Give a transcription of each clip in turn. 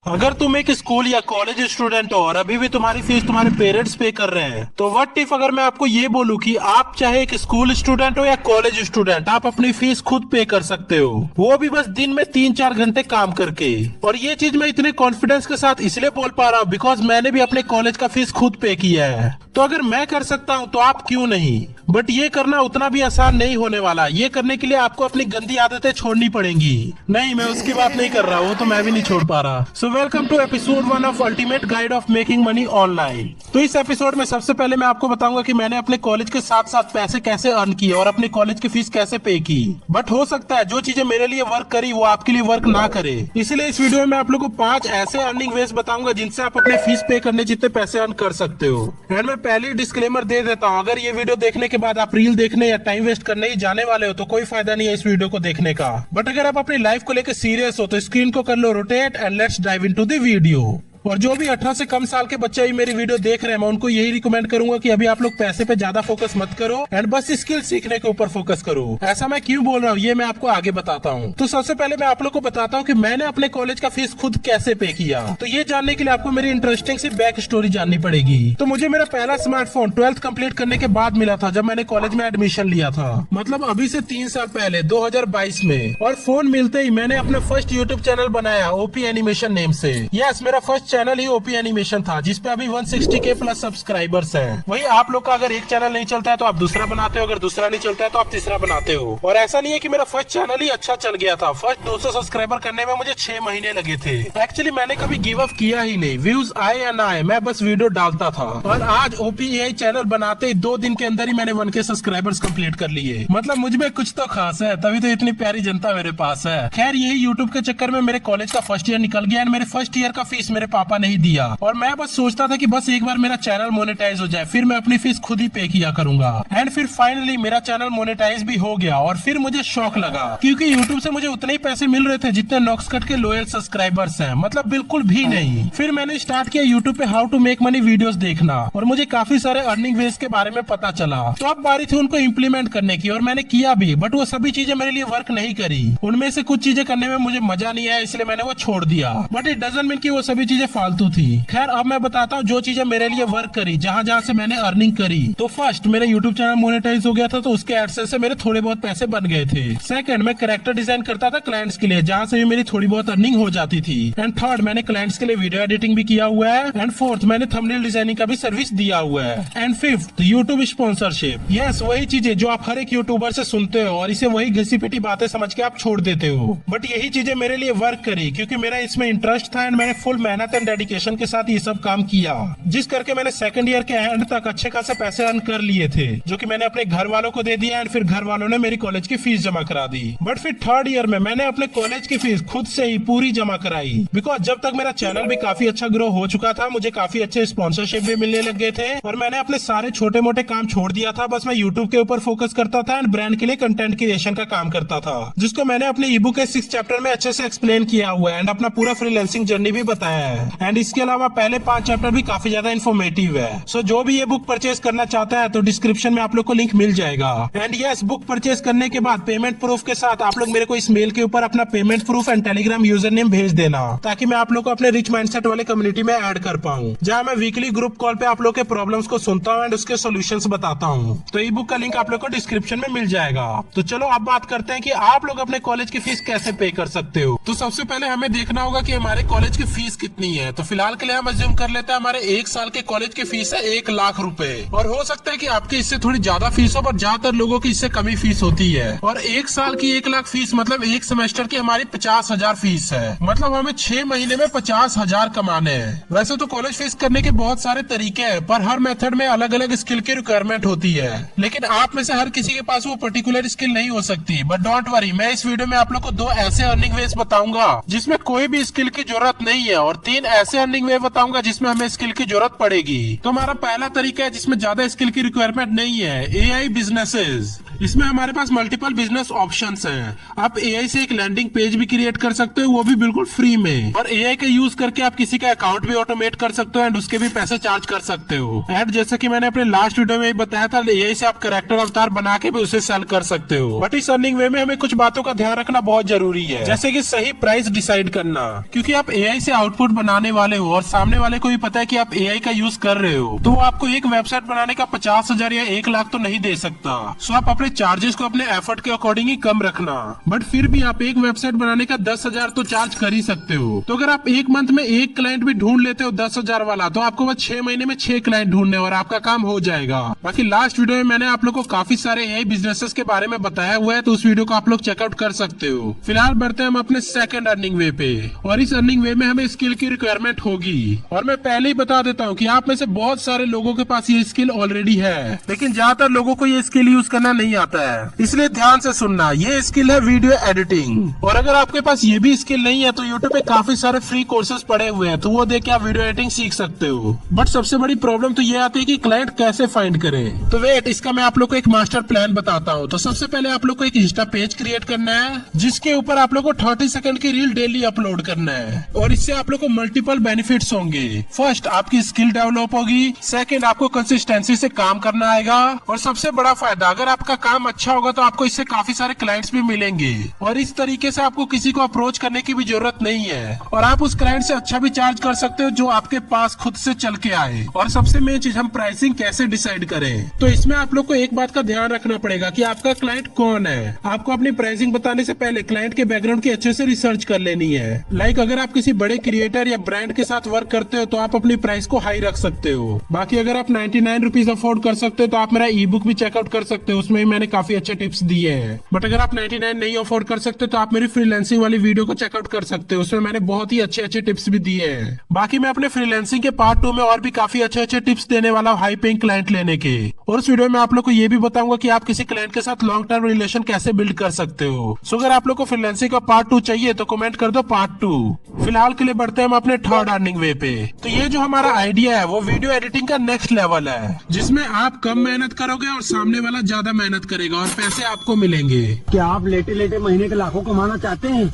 अगर तुम एक स्कूल या कॉलेज स्टूडेंट हो और अभी भी तुम्हारी फीस तुम्हारे पेरेंट्स पे कर रहे हैं, तो व्हाट इफ अगर मैं आपको ये बोलूं कि आप चाहे एक स्कूल स्टूडेंट हो या कॉलेज स्टूडेंट, आप अपनी फीस खुद पे कर सकते हो, वो भी बस दिन में 3-4 घंटे काम करके। और ये चीज मैं इतने कॉन्फिडेंस के साथ इसलिए बोल पा रहा हूँ बिकॉज मैंने भी अपने कॉलेज का फीस खुद पे किया है। तो अगर मैं कर सकता हूँ तो आप क्यों नहीं। बट ये करना उतना भी आसान नहीं होने वाला। ये करने के लिए आपको अपनी गंदी आदतें छोड़नी पड़ेंगी। नहीं, मैं उसकी बात नहीं कर रहा, वो तो मैं भी नहीं छोड़ पा रहा। So welcome to episode 1 of ultimate guide of making money online. तो इस एपिसोड में सबसे पहले मैं आपको बताऊंगा कि मैंने अपने कॉलेज के साथ साथ पैसे कैसे अर्न किए और अपने कॉलेज की फीस कैसे पे की। बट हो सकता है जो चीजें मेरे लिए वर्क करी वो आपके लिए वर्क ना करे, इसलिए इस वीडियो में मैं आप लोग को 5 ऐसे अर्निंग वेज बताऊंगा जिनसे आप अपने फीस पे करने जितने पैसे अर्न कर सकते हो। एंड मैं पहले डिस्क्लेमर दे देता हूँ, अगर ये वीडियो देखने के बाद आप रील देखने या टाइम वेस्ट करने ही जाने वाले हो तो कोई फायदा नहीं है इस वीडियो को देखने का। बट अगर आप अपनी लाइफ को लेकर सीरियस हो तो स्क्रीन को कर लो rotate and let's dive into the video. और जो भी 18 से कम साल के बच्चे भी मेरी वीडियो देख रहे हैं, मैं उनको यही रिकमेंड करूंगा कि अभी आप लोग पैसे पे ज्यादा फोकस मत करो एंड बस स्किल सीखने के ऊपर फोकस करो। ऐसा मैं क्यों बोल रहा हूँ ये मैं आपको आगे बताता हूँ। तो सबसे पहले मैं आप लोग को बताता हूँ कि मैंने अपने कॉलेज का फीस खुद कैसे पे किया। तो ये जानने के लिए आपको मेरी इंटरेस्टिंग सी बैक स्टोरी जाननी पड़ेगी। तो मुझे मेरा पहला स्मार्टफोन 12th कंप्लीट करने के बाद मिला था, जब मैंने कॉलेज में एडमिशन लिया था, मतलब अभी से 3 साल पहले 2022 में। और फोन मिलते ही मैंने अपना फर्स्ट यूट्यूब चैनल बनाया ओपी एनिमेशन नेम से। यस, मेरा फर्स्ट चैनल ही ओपी एनिमेशन था जिसपे अभी 160K प्लस सब्सक्राइबर्स हैं। वही आप लोग का अगर एक चैनल नहीं चलता है तो आप दूसरा बनाते हो, अगर दूसरा नहीं चलता है तो आप तीसरा बनाते हो। और ऐसा नहीं है कि मेरा फर्स्ट चैनल ही अच्छा चल गया था। फर्स्ट 200 सब्सक्राइबर करने में मुझे 6 महीने लगे थे। एक्चुअली मैंने कभी गिव अप किया ही नहीं, व्यूज आए या ना आए, मैं बस वीडियो डालता था। और आज ओपीआई चैनल बनाते ही 2 दिन के अंदर ही मैंने 1K सब्सक्राइबर्स कंप्लीट कर लिए। मतलब मुझ में कुछ तो खास है, तभी तो इतनी प्यारी जनता मेरे पास है। खैर, यही यूट्यूब के चक्कर में मेरे कॉलेज का फर्स्ट ईयर निकल गया एंड मेरे फर्स्ट ईयर का फीस मेरे पापा ने ही दिया। और मैं बस सोचता था कि बस एक बार मेरा चैनल मोनेटाइज हो जाए, फिर मैं अपनी फीस खुद ही पे किया करूंगा। एंड फिर फाइनली मेरा चैनल मोनेटाइज भी हो गया। और फिर मुझे शौक लगा क्योंकि यूट्यूब से मुझे उतने ही पैसे मिल रहे थे जितने नॉक्सकट के लोयल सब्सक्राइबर्स हैं, मतलब बिल्कुल भी नहीं। फिर मैंने स्टार्ट किया यूट्यूब पे how to make money videos देखना और मुझे काफी सारे अर्निंग वेज के बारे में पता चला। तो अब बारी थी उनको इम्प्लीमेंट करने की और मैंने किया भी, बट वो सभी चीजें मेरे लिए वर्क नहीं करी। उनमें से कुछ चीजें करने में मुझे मजा नहीं आया, इसलिए मैंने वो छोड़ दिया। बट इट डजंट मीन कि वो सभी चीजें फालतू थी। खैर, अब मैं बताता हूँ जो चीजें मेरे लिए वर्क करी, जहाँ जहाँ से मैंने अर्निंग करी। तो फर्स्ट, मेरा यूट्यूब चैनल मोनेटाइज हो गया था तो उसके एडसेंस से मेरे थोड़े बहुत पैसे बन गए थे। सेकंड, मैं कैरेक्टर डिजाइन करता था क्लाइंट्स के लिए, जहाँ से भी मेरी थोड़ी बहुत अर्निंग हो जाती थी। एंड थर्ड, मैंने क्लाइंट्स के लिए वीडियो एडिटिंग भी किया हुआ है। एंड फोर्थ, मैंने थंबनेल डिजाइनिंग का भी सर्विस दिया हुआ है। And fifth, YouTube sponsorship. Yes, वही चीजें जो आप हर एक यूट्यूबर से सुनते हो और इसे वही घिसी पिटी बातें समझ के आप छोड़ देते हो। बट यही चीजें मेरे लिए वर्क करी क्योंकि मेरा इसमें इंटरेस्ट था एंड मैंने फुल मेहनत एंड डेडिकेशन के साथ ये सब काम किया, जिस करके मैंने सेकंड ईयर के एंड तक अच्छे खासे पैसे अर्न कर लिए थे, जो कि मैंने अपने घर वालों को दे दिया एंड फिर घर वालों ने मेरी कॉलेज की फीस जमा करा दी। बट फिर थर्ड ईयर में मैंने अपने कॉलेज की फीस खुद से ही पूरी जमा कराई, बिकॉज जब तक मेरा चैनल भी काफी अच्छा ग्रो हो चुका था, मुझे काफी अच्छे स्पॉन्सरशिप भी मिलने लग गए थे और मैंने अपने सारे छोटे मोटे काम छोड़ दिया था। बस मैं यूट्यूब के ऊपर फोकस करता था एंड ब्रांड के लिए कंटेंट क्रिएशन का काम करता था, जिसको मैंने अपने ईबुक के 6 चैप्टर में अच्छे से एक्सप्लेन किया हुआ है एंड अपना पूरा फ्रीलांसिंग जर्नी भी बताया है। एंड इसके अलावा पहले 5 चैप्टर भी काफी ज्यादा इन्फॉर्मेटिव है। सो जो भी ये बुक परचेज करना चाहता है तो डिस्क्रिप्शन में आप लोग को लिंक मिल जाएगा। एंड यस, बुक परचेज करने के बाद पेमेंट प्रूफ के साथ आप लोग मेरे को इस मेल के ऊपर अपना payment proof and Telegram user name भेज देना, ताकि मैं आप लोग को अपने रिच माइंडसेट वाले कम्युनिटी में ऐड कर पाऊँ, जहाँ मैं वीकली ग्रुप कॉल पे आप लोग के प्रॉब्लम्स को सुनता हूँ एंड उसके सोल्यूशंस बताता हूँ। तो ई बुक का लिंक आप लोग को डिस्क्रिप्शन में मिल जाएगा। तो चलो अब बात करते हैं कि आप लोग अपने कॉलेज की फीस कैसे पे कर सकते हो। तो सबसे पहले हमें देखना होगा कि हमारे कॉलेज की फीस कितनी है। तो फिलहाल के लिए हम अज्यूम कर लेते हैं हमारे 1 साल के कॉलेज की फीस है 1 लाख रुपए। और हो सकता है कि आपकी इससे थोड़ी ज्यादा फीस हो, पर ज्यादातर लोगों की इससे कमी फीस होती है। और 1 साल की 1 लाख फीस मतलब 1 सेमेस्टर की हमारी 50,000 फीस है। मतलब हमें 6 महीने में 50,000 कमाने हैं। वैसे तो कॉलेज फीस करने के बहुत सारे तरीके हैं, पर हर मेथड में अलग अलग स्किल की रिक्वायरमेंट होती है। लेकिन आप में से हर किसी के पास वो पर्टिकुलर स्किल नहीं हो सकती। बट डोंट वरी, मैं इस वीडियो में आप लोग को 2 ऐसे अर्निंग वेज बताऊंगा जिसमें कोई भी स्किल की जरूरत नहीं है और 3 ऐसे अर्निंग वे बताऊंगा जिसमें हमें स्किल की जरूरत पड़ेगी। तो हमारा पहला तरीका है जिसमें ज्यादा स्किल की रिक्वायरमेंट नहीं है, AI बिजनेसेस। इसमें हमारे पास मल्टीपल बिजनेस ऑप्शंस हैं। आप AI से एक लैंडिंग पेज भी क्रिएट कर सकते हो, वो भी बिल्कुल फ्री में। और AI का यूज करके आप किसी का अकाउंट भी ऑटोमेट कर सकते हो एंड उसके भी पैसे चार्ज कर सकते हो। एंड जैसा कि मैंने अपने लास्ट वीडियो में बताया था, AI से आप कैरेक्टर अवतार बना के भी उसे सेल कर सकते हो। बट इस अर्निंग वे में हमें कुछ बातों का ध्यान रखना बहुत जरूरी है, जैसे कि सही प्राइस डिसाइड करना, क्योंकि आप AI से आउटपुट बनाने वाले हो और सामने वाले को भी पता है कि आप AI का यूज कर रहे हो, तो वो आपको एक वेबसाइट बनाने का 50,000 या 1 लाख तो नहीं दे सकता। सो आप अपने चार्जेस को अपने एफर्ट के अकॉर्डिंग ही कम रखना। बट फिर भी आप एक वेबसाइट बनाने का 10,000 तो चार्ज कर ही सकते हो। तो अगर आप एक मंथ में एक क्लाइंट भी ढूंढ लेते हो 10,000 वाला, तो आपको बस 6 महीने में 6 क्लाइंट ढूंढने और आपका काम हो जाएगा। बाकी लास्ट वीडियो में मैंने आप लोग को काफी सारे AI बिजनेसेस के बारे में बताया हुआ है, तो उस वीडियो को आप लोग चेकआउट कर सकते हो। फिलहाल बढ़ते हैं हम अपने सेकंड अर्निंग वे पे, और इस अर्निंग वे में हमें स्किल की रिक्वायरमेंट होगी। और मैं पहले ही बता देता हूँ कि आप में से बहुत सारे लोगों के पास ये स्किल ऑलरेडी है, लेकिन ज्यादातर लोगों को ये स्किल यूज करना नहीं आता है। इसलिए ध्यान से सुनना, ये स्किल है वीडियो एडिटिंग। और अगर आपके पास ये भी स्किल नहीं है तो यूट्यूब पे काफी सारे फ्री कोर्सेज पड़े हुए हैं, तो वो देख के आप वीडियो एडिटिंग सीख सकते हो। बट सबसे बड़ी प्रॉब्लम तो ये आती है कि क्लाइंट कैसे फाइंड करें। तो वेट, इसका मैं आप लोग को एक मास्टर प्लान बताता हूँ। तो सबसे पहले आप लोग को एक इंस्टा पेज क्रिएट करना है, जिसके ऊपर आप लोग को 30 सेकंड की रील डेली अपलोड करना है। और इससे आप लोग को मल्टीपल बेनिफिट्स होंगे। फर्स्ट, आपकी स्किल डेवलप होगी। सेकंड, आपको कंसिस्टेंसी से काम करना आएगा। और सबसे बड़ा फायदा, अगर आपका काम अच्छा होगा तो आपको इससे काफी सारे क्लाइंट्स भी मिलेंगे। और इस तरीके से आपको किसी को अप्रोच करने की भी जरूरत नहीं है, और आप उस क्लाइंट से अच्छा भी चार्ज कर सकते हो जो आपके पास खुद से चल के आए। और सबसे मेन चीज, हम प्राइसिंग कैसे डिसाइड करें। तो इसमें आप लोग को एक बात का ध्यान रखना पड़ेगा कि आपका क्लाइंट कौन है। आपको अपनी प्राइसिंग बताने से पहले क्लाइंट के बैकग्राउंड की अच्छे से रिसर्च कर लेनी है। लाइक अगर आप किसी बड़े क्रिएटर या ब्रांड के साथ वर्क करते हो तो आप अपनी प्राइस को हाई रख सकते हो। बाकी अगर आप 99 रुपीज अफोर्ड कर सकते हो तो आप मेरा ई बुक भी चेकआउट कर सकते हो, उसमें मैंने काफी अच्छे टिप्स दिए हैं। बट अगर आप 99 नहीं अफोर्ड कर सकते तो आप मेरी फ्रीलांसिंग वाली वीडियो को चेकआउट कर सकते हो, उसमें मैंने बहुत ही अच्छे अच्छे टिप्स भी दिए हैं। बाकी मैं अपने फ्रीलांसिंग के पार्ट 2 में और भी काफी अच्छे अच्छे टिप्स देने वाला हूँ हाई पेइंग क्लाइंट लेने के। और उस वीडियो में आप लोग को ये भी बताऊंगा कि आप किसी क्लाइंट के साथ लॉन्ग टर्म रिलेशन कैसे बिल्ड कर सकते हो। सो अगर आप लोग को फ्रीलांसिंग का पार्ट 2 चाहिए तो कमेंट कर दो पार्ट 2। फिलहाल के लिए बढ़ते हैं हम अपने थर्ड अर्निंग वे पे। तो ये जो हमारा आइडिया है वो वीडियो एडिटिंग का नेक्स्ट लेवल है, जिसमें आप कम मेहनत करोगे और सामने वाला ज्यादा मेहनत करेगा और पैसे आपको मिलेंगे। क्या आप लेटे लेटे महीने के लाखों कमाना चाहते हैं?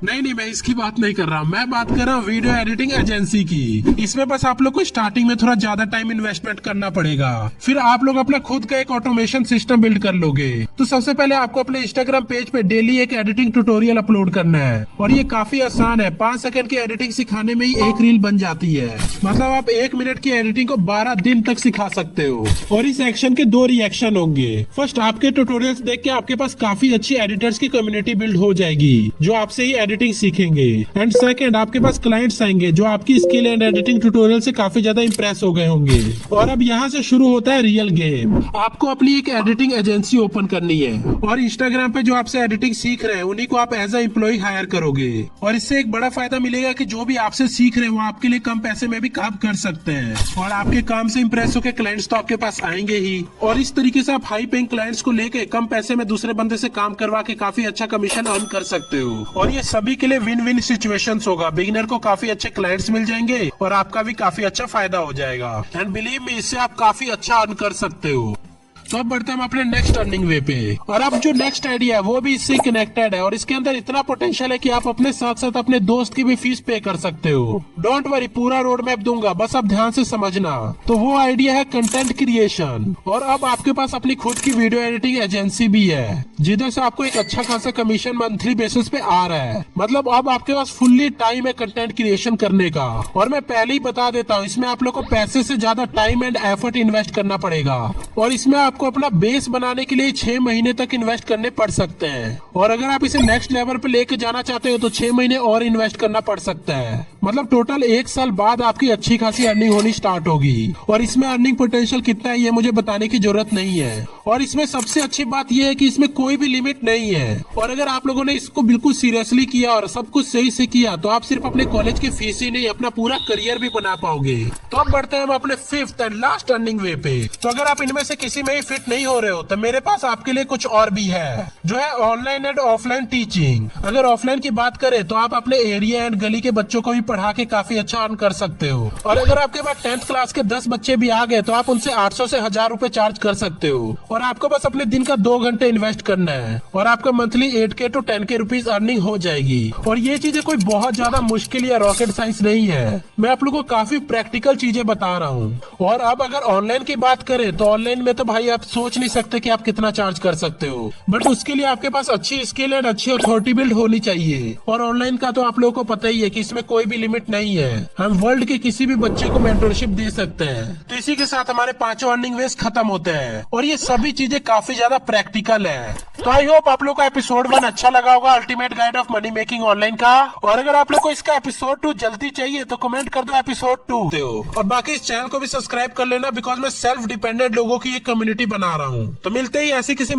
नहीं, मैं इसकी बात नहीं कर रहा हूँ। मैं बात कर रहा हूँ वीडियो एडिटिंग एजेंसी की। इसमें बस आप लोग को स्टार्टिंग में थोड़ा ज्यादा टाइम इन्वेस्टमेंट करना पड़ेगा, फिर आप लोग अपना खुद का एक ऑटोमेशन सिस्टम बिल्ड कर लोगे। तो सबसे पहले आपको अपने इंस्टाग्राम पेज पे डेली एक एडिटिंग ट्यूटोरियल अपलोड करना है, और ये काफी आसान है। 5 सेकंड की एडिटिंग सिखाने में ही एक रील बन जाती है। मतलब आप 1 मिनट की एडिटिंग को 12 दिन तक सिखा सकते हो। और इस एक्शन के 2 रिएक्शन होंगे। फर्स्ट, आपके ट्यूटोरियल्स देख के आपके पास काफी अच्छी एडिटर्स की कम्युनिटी बिल्ड हो जाएगी जो आपसे ही एडिटिंग सीखेंगे। एंड सेकंड, आपके पास क्लाइंट्स आएंगे जो आपकी स्किल एंड एडिटिंग ट्यूटोरियल से काफी ज्यादा इंप्रेस हो गए होंगे। और अब यहाँ से शुरू होता है रियल गेम। आपको अपनी एक एडिटिंग एजेंसी ओपन करनी है, और इंस्टाग्राम पे जो आपसे एडिटिंग सीख रहे हैं उन्हीं को आप एज ए एम्प्लॉय हायर करोगे। और इससे एक बड़ा फायदा मिलेगा कि जो भी आपसे सीख रहे हैं वो आपके लिए कम पैसे में भी काम कर सकते हैं, और आपके काम से इंप्रेस होकर क्लाइंट्स तो आपके पास आएंगे ही। और इस तरीके से आप हाई पेइंग क्लाइंट्स को लेके कम पैसे में दूसरे बंदे से काम करवा के काफी अच्छा कमीशन अर्न कर सकते हो। और ये सभी के लिए विन विन सिचुएशंस होगा। बिगिनर को काफी अच्छे क्लाइंट्स मिल जाएंगे और आपका भी काफी अच्छा फायदा हो जाएगा। एंड बिलीव मी, इससे आप काफी अच्छा अर्न कर सकते हो। तो अब बढ़ते हैं हम अपने नेक्स्ट अर्निंग वे पे। और अब जो नेक्स्ट आइडिया है वो भी इससे कनेक्टेड है, और इसके अंदर इतना पोटेंशियल है कि आप अपने साथ साथ अपने दोस्त की भी फीस पे कर सकते हो। डोंट वरी, पूरा रोड मैप दूंगा, बस आप ध्यान से समझना। तो वो आइडिया है कंटेंट क्रिएशन। और अब आपके पास अपनी खुद की वीडियो एडिटिंग एजेंसी भी है, जिधर से आपको एक अच्छा खासा कमीशन मंथली बेसिस पे आ रहा है। मतलब अब आपके पास फुल्ली टाइम है कंटेंट क्रिएशन करने का। और मैं पहले ही बता देता हूँ, इसमें आप लोग को पैसे से ज्यादा टाइम एंड एफर्ट इन्वेस्ट करना पड़ेगा। और इसमें आपको अपना बेस बनाने के लिए 6 महीने तक इन्वेस्ट करने पड़ सकते हैं। और अगर आप इसे नेक्स्ट लेवल पे लेके जाना चाहते हो तो 6 महीने और इन्वेस्ट करना पड़ सकता है। मतलब टोटल 1 साल बाद आपकी अच्छी खासी अर्निंग होनी स्टार्ट होगी। और इसमें अर्निंग पोटेंशियल कितना है ये मुझे बताने की जरूरत नहीं है। और इसमें सबसे अच्छी बात यह है कि इसमें कोई भी लिमिट नहीं है। और अगर आप लोगों ने इसको बिल्कुल सीरियसली किया और सब कुछ सही से किया तो आप सिर्फ अपने कॉलेज की फीस ही नहीं, अपना पूरा करियर भी बना पाओगे। तो अब बढ़ते हैं हम अपने 5th एंड लास्ट अर्निंग वे पे। तो अगर आप इनमें से किसी में ही फिट नहीं हो रहे हो तो मेरे पास आपके लिए कुछ और भी है, जो है ऑनलाइन एंड ऑफलाइन टीचिंग। अगर ऑफलाइन की बात करें तो आप अपने एरिया एंड गली के बच्चों को भी पढ़ा के काफी अच्छा अर्न कर सकते हो। और अगर आपके पास 10th क्लास के 10 बच्चे भी आ गए तो आप उनसे 800 से 1000 रुपए चार्ज कर सकते हो। और आपको बस अपने दिन का 2 घंटे इन्वेस्ट करना है और आपका monthly 8K to 10K rupees earning हो जाएगी। और ये चीजें कोई बहुत ज्यादा मुश्किल या रॉकेट साइंस नहीं है, मैं आप लोगों को काफी प्रैक्टिकल चीजें बता रहा हूँ। और अब अगर ऑनलाइन की बात करें तो ऑनलाइन में तो भाई आप सोच नहीं सकते कि आप कितना चार्ज कर सकते हो, बट उसके लिए आपके पास अच्छी स्किल एंड अच्छी अथॉरिटी बिल्ड होनी चाहिए। और ऑनलाइन का तो आप लोगों को पता ही है कि इसमें कोई भी लिमिट नहीं है, हम वर्ल्ड के किसी भी बच्चे को मेंटरशिप दे सकते हैं। तो इसी के साथ हमारे 5 अर्निंग वेज खत्म होते हैं और ये सभी चीजें काफी ज्यादा प्रैक्टिकल है। तो आई होप आप लोग को एपिसोड 1 अच्छा लगा होगा, ultimate guide of money making online का। और अगर आप लोग को इसका एपिसोड 2 जल्दी चाहिए तो कमेंट कर दो एपिसोड 2 और बाकी इस चैनल को भी सब्सक्राइब कर लेना, बिकॉज मैं सेल्फ डिपेंडेंट लोगों की एक कम्युनिटी बना रहा हूँ। तो मिलते ही ऐसी किसी